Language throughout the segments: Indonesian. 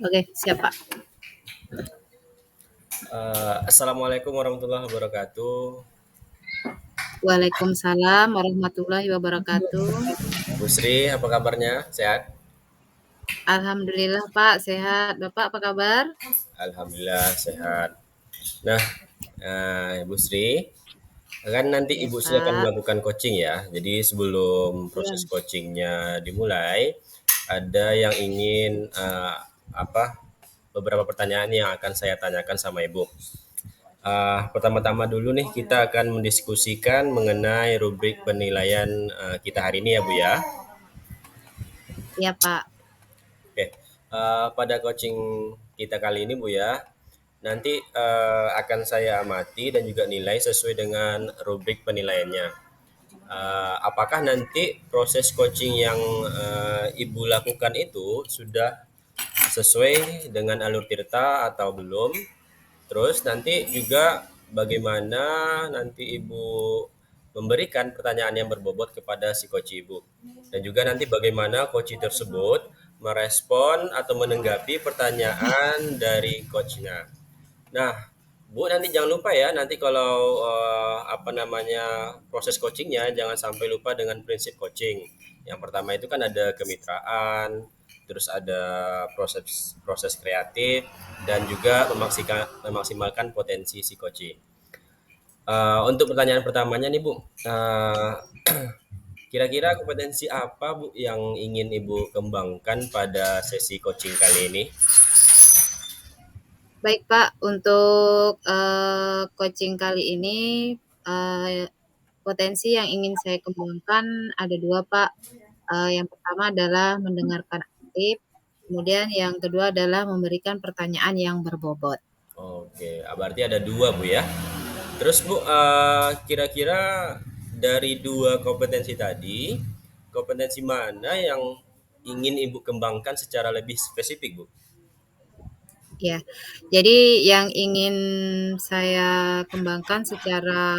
Oke, siap Pak. Assalamualaikum warahmatullahi wabarakatuh. Waalaikumsalam warahmatullahi wabarakatuh. Bu Sri, apa kabarnya? Sehat? Alhamdulillah Pak, sehat. Bapak apa kabar? Alhamdulillah sehat. Nah, Bu Sri, kan nanti Ya Ibu Sri akan Pak. melakukan coaching ya. Jadi sebelum proses Ya, coachingnya dimulai, ada yang ingin apa beberapa pertanyaan yang akan saya tanyakan sama Ibu. Pertama-tama dulu nih kita akan mendiskusikan mengenai rubrik penilaian kita hari ini ya Bu ya. ya Pak. Oke, pada coaching kita kali ini Bu ya, nanti akan saya amati dan juga nilai sesuai dengan rubrik penilaiannya. Apakah nanti proses coaching yang Ibu lakukan itu sudah sesuai dengan alur tirta atau belum? Terus nanti juga bagaimana nanti Ibu memberikan pertanyaan yang berbobot kepada si coach Ibu. Dan juga nanti bagaimana coach tersebut merespon atau menanggapi pertanyaan dari coachnya. Nah, Bu nanti jangan lupa ya, nanti kalau apa namanya proses coachingnya jangan sampai lupa dengan prinsip coaching. Yang pertama itu kan ada kemitraan, terus ada proses proses kreatif dan juga memaksimalkan potensi si coaching. Untuk pertanyaan pertamanya nih Bu, kira-kira kompetensi apa Bu yang ingin Ibu kembangkan pada sesi coaching kali ini? Baik Pak, untuk coaching kali ini potensi yang ingin saya kembangkan ada dua Pak. Yang pertama adalah mendengarkan aktif, kemudian yang kedua adalah memberikan pertanyaan yang berbobot. Oke, berarti ada dua Bu ya. Terus Bu, kira-kira dari dua kompetensi tadi, kompetensi mana yang ingin Ibu kembangkan secara lebih spesifik Bu? Ya, jadi yang ingin saya kembangkan secara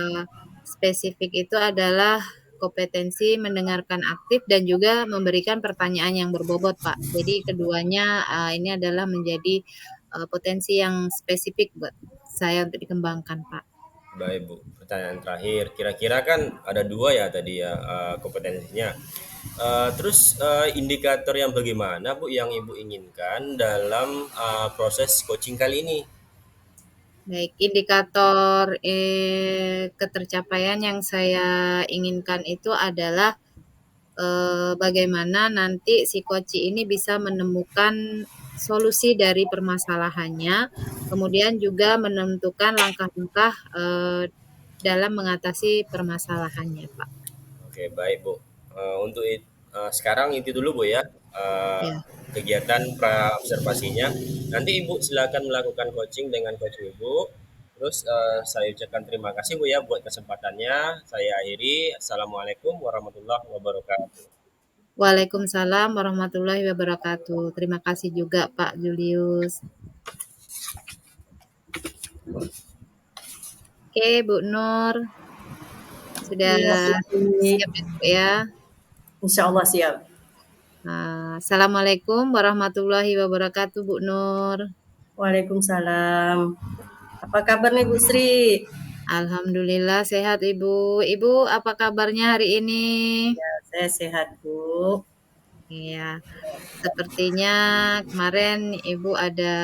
spesifik itu adalah kompetensi mendengarkan aktif dan juga memberikan pertanyaan yang berbobot, Pak. Jadi keduanya ini adalah menjadi potensi yang spesifik buat saya untuk dikembangkan, Pak. Baik Bu, pertanyaan terakhir, kira-kira kan ada dua ya tadi ya kompetensinya. Terus indikator yang bagaimana Bu yang Ibu inginkan dalam proses coaching kali ini? Baik, indikator ketercapaian yang saya inginkan itu adalah bagaimana nanti si koci ini bisa menemukan solusi dari permasalahannya, kemudian juga menentukan langkah-langkah dalam mengatasi permasalahannya, Pak. Oke, baik Bu. Untuk sekarang itu dulu Bu ya, Ya, kegiatan pra observasinya. Nanti Ibu silakan melakukan coaching dengan coach Ibu. Terus saya ucapkan terima kasih Bu ya buat kesempatannya. Saya akhiri. Assalamualaikum warahmatullahi wabarakatuh. Waalaikumsalam warahmatullahi wabarakatuh. Terima kasih juga Pak Julius. Oke, Bu Nur, sudah Iya, siap ya, Bu ya? insya Allah siap. Assalamualaikum warahmatullahi wabarakatuh, Bu Nur. Waalaikumsalam. Apa kabar nih Bu Sri? Alhamdulillah sehat Ibu. Ibu apa kabarnya hari ini? Saya sehat Bu. Iya, sepertinya kemarin Ibu ada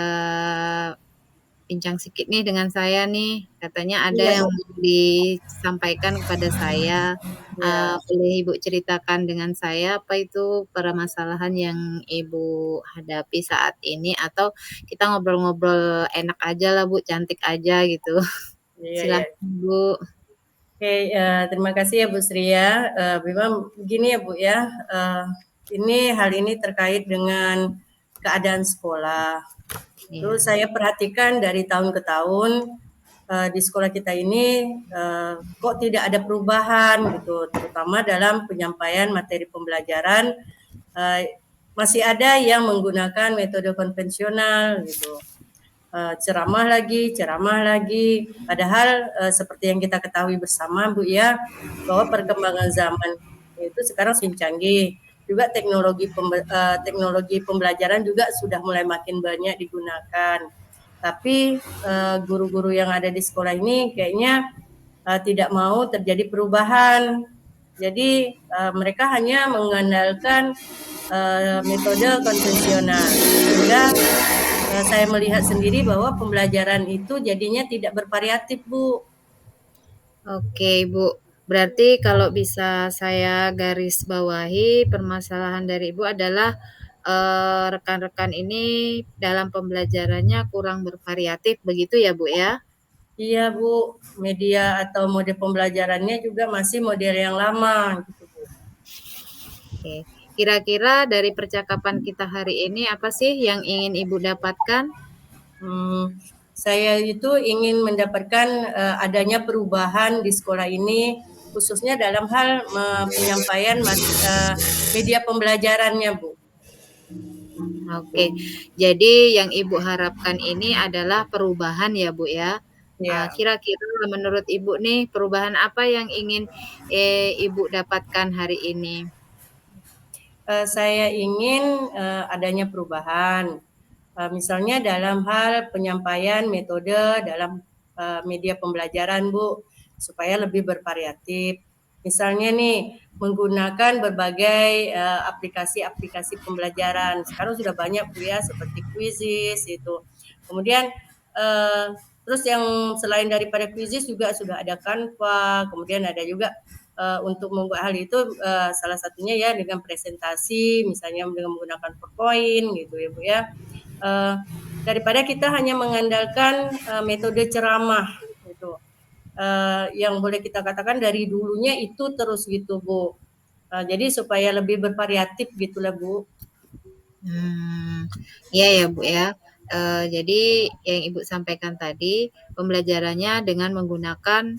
bincang sedikit nih dengan saya nih. Katanya ada Iya, yang mau disampaikan kepada saya. iya. Boleh Ibu ceritakan dengan saya apa itu permasalahan yang Ibu hadapi saat ini atau kita ngobrol-ngobrol enak aja lah Bu, cantik aja gitu. Iya, iya. Silahkan Bu. Oke, terima kasih ya Bu Sri ya. Memang begini ya Bu ya. Eh, hal ini terkait dengan keadaan sekolah. Terus Iya. saya perhatikan dari tahun ke tahun di sekolah kita ini kok tidak ada perubahan gitu, terutama dalam penyampaian materi pembelajaran. eh, Masih ada yang menggunakan metode konvensional gitu. Ceramah lagi. Padahal seperti yang kita ketahui bersama Bu ya, bahwa perkembangan zaman itu sekarang semakin canggih. juga teknologi pembelajaran juga sudah mulai makin banyak digunakan. Tapi guru-guru yang ada di sekolah ini kayaknya tidak mau terjadi perubahan. Jadi mereka hanya mengandalkan metode konvensional, sehingga saya melihat sendiri bahwa pembelajaran itu jadinya tidak bervariatif, Bu. Oke, Ibu. Berarti kalau bisa saya garis bawahi, permasalahan dari Ibu adalah rekan-rekan ini dalam pembelajarannya kurang bervariatif, begitu ya, Bu ya? Iya, Bu. Media atau mode pembelajarannya juga masih model yang lama, gitu, Bu. Oke. Kira-kira dari percakapan kita hari ini apa sih yang ingin Ibu dapatkan? Saya itu ingin mendapatkan adanya perubahan di sekolah ini, khususnya dalam hal penyampaian media pembelajarannya, Bu. Oke. Jadi yang Ibu harapkan ini adalah perubahan ya, Bu ya? Ya, Kira-kira menurut Ibu nih, perubahan apa yang ingin Ibu dapatkan hari ini? saya ingin adanya perubahan. Misalnya dalam hal penyampaian metode dalam media pembelajaran, Bu, supaya lebih bervariatif. Misalnya nih, menggunakan berbagai aplikasi-aplikasi pembelajaran. Sekarang sudah banyak, Bu ya, seperti Quizizz itu. Kemudian terus yang selain daripada Quizizz juga sudah ada Canva, kemudian ada juga untuk membuat hal itu salah satunya ya dengan presentasi, misalnya dengan menggunakan PowerPoint gitu ya, Bu ya. Daripada kita hanya mengandalkan metode ceramah gitu, yang boleh kita katakan dari dulunya itu terus gitu, Bu. Jadi supaya lebih bervariatif gitulah, Bu. Iya ya, Bu ya. Jadi yang Ibu sampaikan tadi, pembelajarannya dengan menggunakan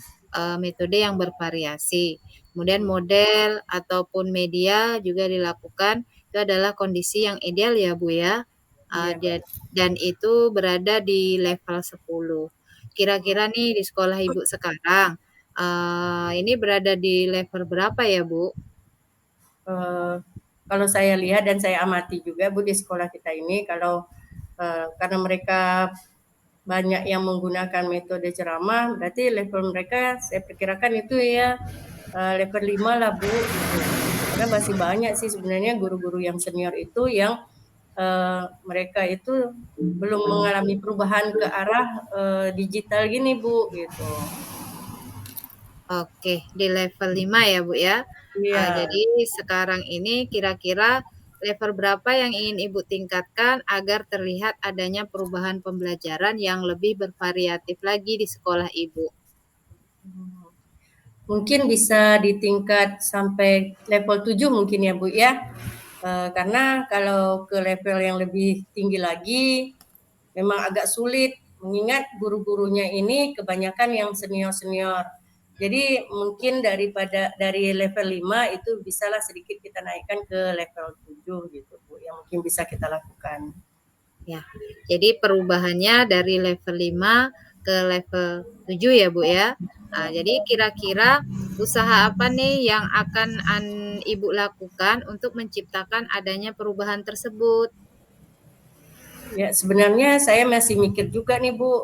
metode yang bervariasi. Kemudian model ataupun media juga dilakukan, itu adalah kondisi yang ideal ya, Bu ya. Iya. Dan itu berada di level 10. Kira-kira nih di sekolah Ibu sekarang, ini berada di level berapa ya, Bu? Kalau saya lihat dan saya amati juga, Bu, di sekolah kita ini, kalau karena mereka banyak yang menggunakan metode ceramah, berarti level mereka saya perkirakan itu ya level 5 lah, Bu. Karena masih banyak sih sebenarnya guru-guru yang senior itu yang mereka itu belum mengalami perubahan ke arah digital gini, Bu, gitu. Oke, di level 5 ya, Bu, ya. Iya. Jadi sekarang ini kira-kira level berapa yang ingin Ibu tingkatkan agar terlihat adanya perubahan pembelajaran yang lebih bervariatif lagi di sekolah Ibu? Mungkin bisa di tingkat sampai level 7 mungkin ya, Bu ya. Karena kalau ke level yang lebih tinggi lagi memang agak sulit, mengingat guru-gurunya ini kebanyakan yang senior-senior. Jadi mungkin dari level 5 itu bisalah sedikit kita naikkan ke level 7 gitu, Bu, yang mungkin bisa kita lakukan. Ya. Jadi perubahannya dari level 5 ke level 7 ya, Bu, ya. Jadi kira-kira usaha apa nih yang akan Ibu lakukan untuk menciptakan adanya perubahan tersebut? Ya, sebenarnya saya masih mikir juga nih, Bu,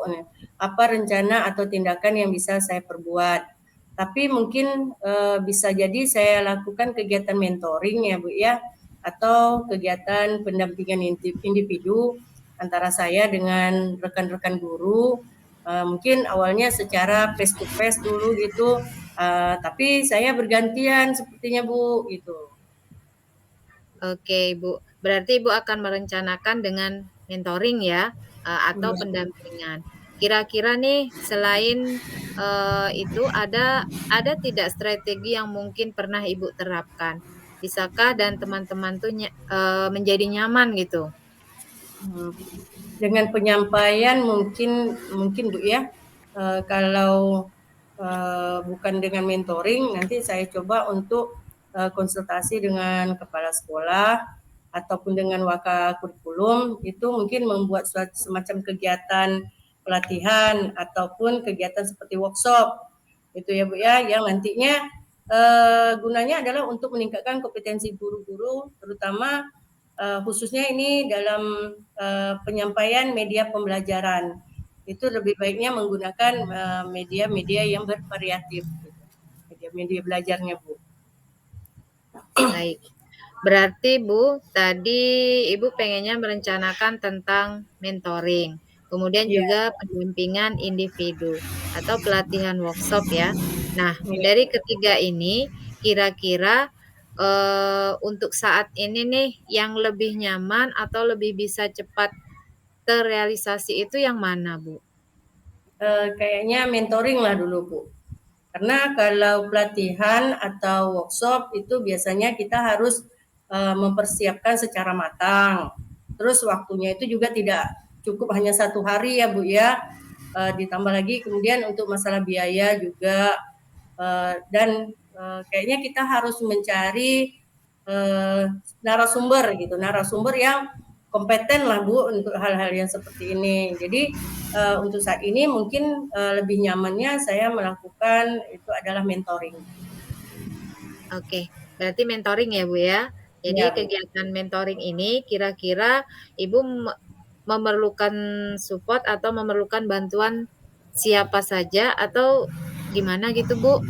apa rencana atau tindakan yang bisa saya perbuat. Tapi mungkin bisa jadi saya lakukan kegiatan mentoring ya, Bu ya, atau kegiatan pendampingan individu antara saya dengan rekan-rekan guru. Mungkin awalnya secara face to face dulu gitu, tapi saya bergantian sepertinya, Bu, gitu. Oke, Ibu. Berarti Ibu akan merencanakan dengan mentoring ya, atau Iya. pendampingan. Kira-kira nih selain, itu ada tidak strategi yang mungkin pernah Ibu terapkan? Bisakah dan teman-teman tuh menjadi nyaman gitu? Dengan penyampaian mungkin Bu ya, kalau bukan dengan mentoring, nanti saya coba untuk konsultasi dengan kepala sekolah ataupun dengan waka kurikulum, itu mungkin membuat suatu semacam kegiatan pelatihan ataupun kegiatan seperti workshop itu ya, Bu ya, yang nantinya gunanya adalah untuk meningkatkan kompetensi guru-guru, terutama khususnya ini dalam penyampaian media pembelajaran. Itu lebih baiknya menggunakan media-media yang bervariatif, media-media belajarnya, Bu. Baik. Berarti Bu, tadi Ibu pengennya merencanakan tentang mentoring, kemudian Iya, juga pendampingan individu atau pelatihan workshop ya. Nah, iya. dari ketiga ini kira-kira untuk saat ini nih yang lebih nyaman atau lebih bisa cepat terrealisasi itu yang mana, Bu? Kayaknya mentoring lah dulu, Bu. Karena kalau pelatihan atau workshop itu biasanya kita harus mempersiapkan secara matang. Terus waktunya itu juga tidak cukup hanya 1 hari ya Bu ya. Ditambah lagi kemudian untuk masalah biaya juga dan kayaknya kita harus mencari narasumber gitu, narasumber yang kompeten lah Bu untuk hal-hal yang seperti ini. Jadi untuk saat ini mungkin lebih nyamannya saya melakukan itu adalah mentoring. Oke, berarti mentoring ya Bu ya. Jadi Ya, Bu. kegiatan mentoring ini kira-kira Ibu memerlukan support atau memerlukan bantuan siapa saja atau gimana gitu Bu?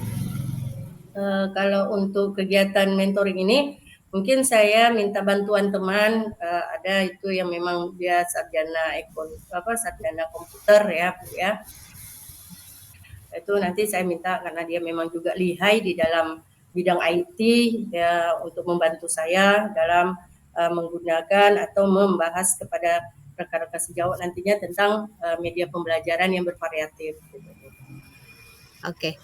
Kalau untuk kegiatan mentoring ini mungkin saya minta bantuan teman, ada itu yang memang dia sarjana komputer ya Bu ya. Itu nanti saya minta karena dia memang juga lihai di dalam bidang IT ya untuk membantu saya dalam menggunakan atau membahas kepada rekan-rekan sejawat nantinya tentang media pembelajaran yang bervariatif. Oke.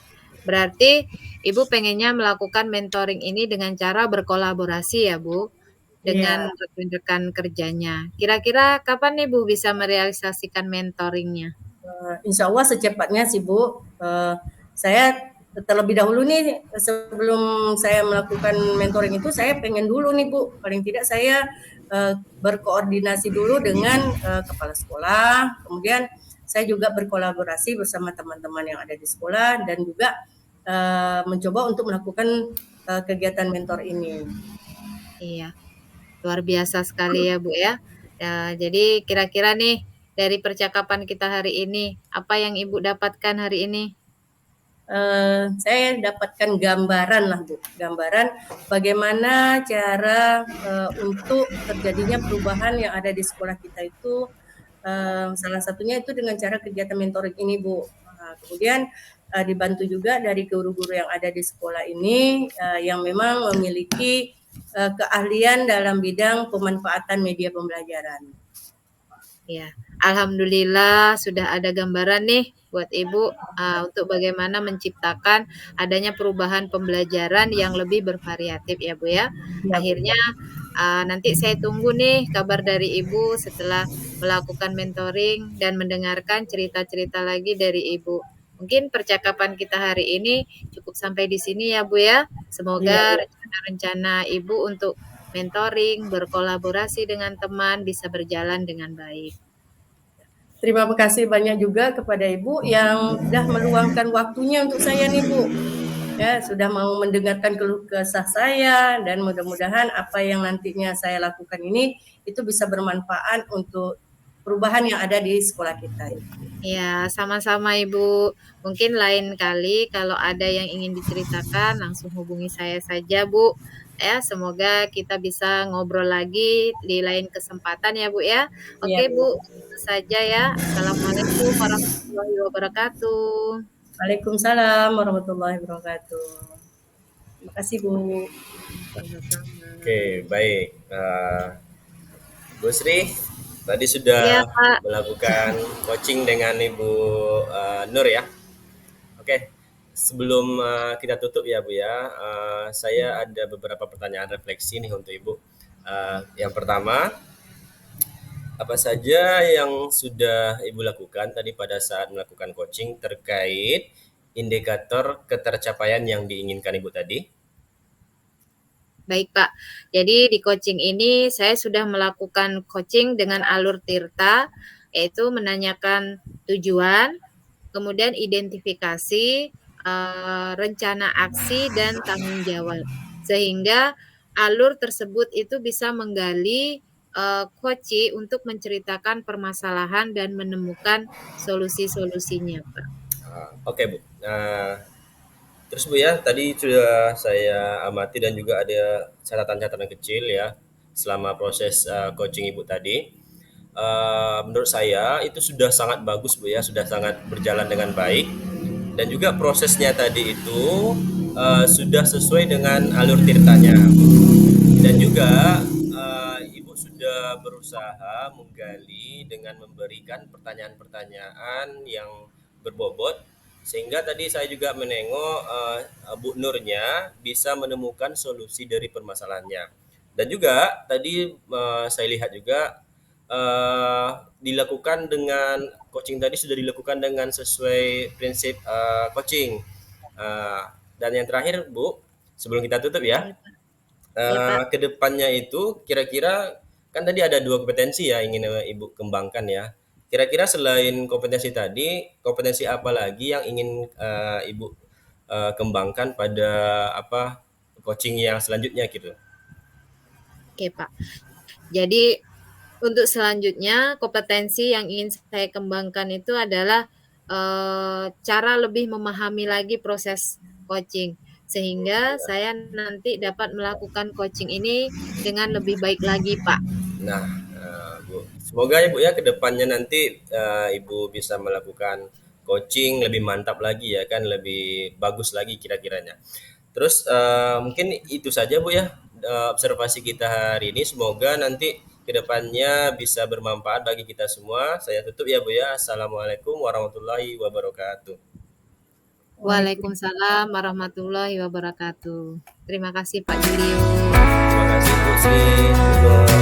Berarti Ibu pengennya melakukan mentoring ini dengan cara berkolaborasi ya Bu, dengan Iya, rekan-rekan kerjanya. Kira-kira kapan nih Bu bisa merealisasikan mentoringnya? insya Allah secepatnya sih Bu. Saya terlebih dahulu nih sebelum saya melakukan mentoring itu saya pengen dulu nih Bu, paling tidak saya berkoordinasi dulu dengan kepala sekolah, kemudian saya juga berkolaborasi bersama teman-teman yang ada di sekolah dan juga mencoba untuk melakukan kegiatan mentor ini. Iya. Luar biasa sekali ya, Bu, ya. Jadi kira-kira nih dari percakapan kita hari ini, apa yang Ibu dapatkan hari ini? Saya dapatkan gambaran lah Bu, gambaran bagaimana cara untuk terjadinya perubahan yang ada di sekolah kita itu salah satunya itu dengan cara kegiatan mentoring ini Bu. Kemudian dibantu juga dari guru-guru yang ada di sekolah ini yang memang memiliki keahlian dalam bidang pemanfaatan media pembelajaran. Ya, alhamdulillah sudah ada gambaran nih buat Ibu untuk bagaimana menciptakan adanya perubahan pembelajaran yang lebih bervariatif ya, Bu, ya. Ya Bu. Akhirnya nanti saya tunggu nih kabar dari Ibu setelah melakukan mentoring dan mendengarkan cerita-cerita lagi dari Ibu. Mungkin percakapan kita hari ini cukup sampai di sini ya, Bu, ya. Iya, Semoga Bu. rencana-rencana Ibu untuk mentoring, berkolaborasi dengan teman bisa berjalan dengan baik. Terima kasih banyak juga kepada Ibu yang sudah meluangkan waktunya untuk saya nih Bu. Ya, sudah mau mendengarkan keluh kesah saya dan mudah-mudahan apa yang nantinya saya lakukan ini itu bisa bermanfaat untuk perubahan yang ada di sekolah kita. Ya, sama-sama Ibu. Mungkin lain kali kalau ada yang ingin diceritakan langsung hubungi saya saja, Bu. Ya, semoga kita bisa ngobrol lagi di lain kesempatan ya, Bu ya. Iya, Oke, Bu. Bu, itu saja ya. Assalamualaikum warahmatullahi wabarakatuh. Waalaikumsalam warahmatullahi wabarakatuh. Terima kasih Bu. Sama-sama. Oke, baik. Bu Sri, tadi Iya, sudah Pak. melakukan coaching dengan Ibu Nur ya. Oke, sebelum kita tutup ya Bu ya, saya ada beberapa pertanyaan refleksi nih untuk Ibu. Yang pertama, apa saja yang sudah Ibu lakukan tadi pada saat melakukan coaching terkait indikator ketercapaian yang diinginkan Ibu tadi? Baik, Pak. Jadi di coaching ini saya sudah melakukan coaching dengan alur Tirta, yaitu menanyakan tujuan, kemudian identifikasi rencana aksi dan tanggung jawab. Sehingga alur tersebut itu bisa menggali coach untuk menceritakan permasalahan dan menemukan solusi-solusinya, Pak. Oke, Bu. Terus Bu ya, tadi sudah saya amati dan juga ada catatan-catatan kecil ya selama proses coaching Ibu tadi. Menurut saya itu sudah sangat bagus Bu ya, sudah sangat berjalan dengan baik dan juga prosesnya tadi itu sudah sesuai dengan alur ceritanya dan juga Ibu sudah berusaha menggali dengan memberikan pertanyaan-pertanyaan yang berbobot sehingga tadi saya juga menengok Bu Nurnya bisa menemukan solusi dari permasalahannya. Dan juga tadi saya lihat juga dilakukan dengan coaching tadi sudah dilakukan dengan sesuai prinsip coaching. Dan yang terakhir Bu, sebelum kita tutup ya, Ya, Pak. Ya, Pak. kedepannya itu kira-kira kan tadi ada 2 kompetensi ya ingin Ibu kembangkan ya. Kira-kira selain kompetensi tadi, kompetensi apa lagi yang ingin Ibu kembangkan pada apa coaching yang selanjutnya gitu? Oke, Pak. Jadi untuk selanjutnya kompetensi yang ingin saya kembangkan itu adalah cara lebih memahami lagi proses coaching sehingga saya nanti dapat melakukan coaching ini dengan lebih baik lagi, Pak. Nah, Bu, semoga ya Bu ya kedepannya nanti Ibu bisa melakukan coaching lebih mantap lagi ya kan, lebih bagus lagi kira-kiranya. Terus mungkin itu saja Bu ya observasi kita hari ini. Semoga nanti kedepannya bisa bermanfaat bagi kita semua. Saya tutup ya Bu ya. Assalamualaikum warahmatullahi wabarakatuh. Waalaikumsalam warahmatullahi wabarakatuh. Terima kasih Pak Julio. Terima kasih Bu Sri. Bu Nur.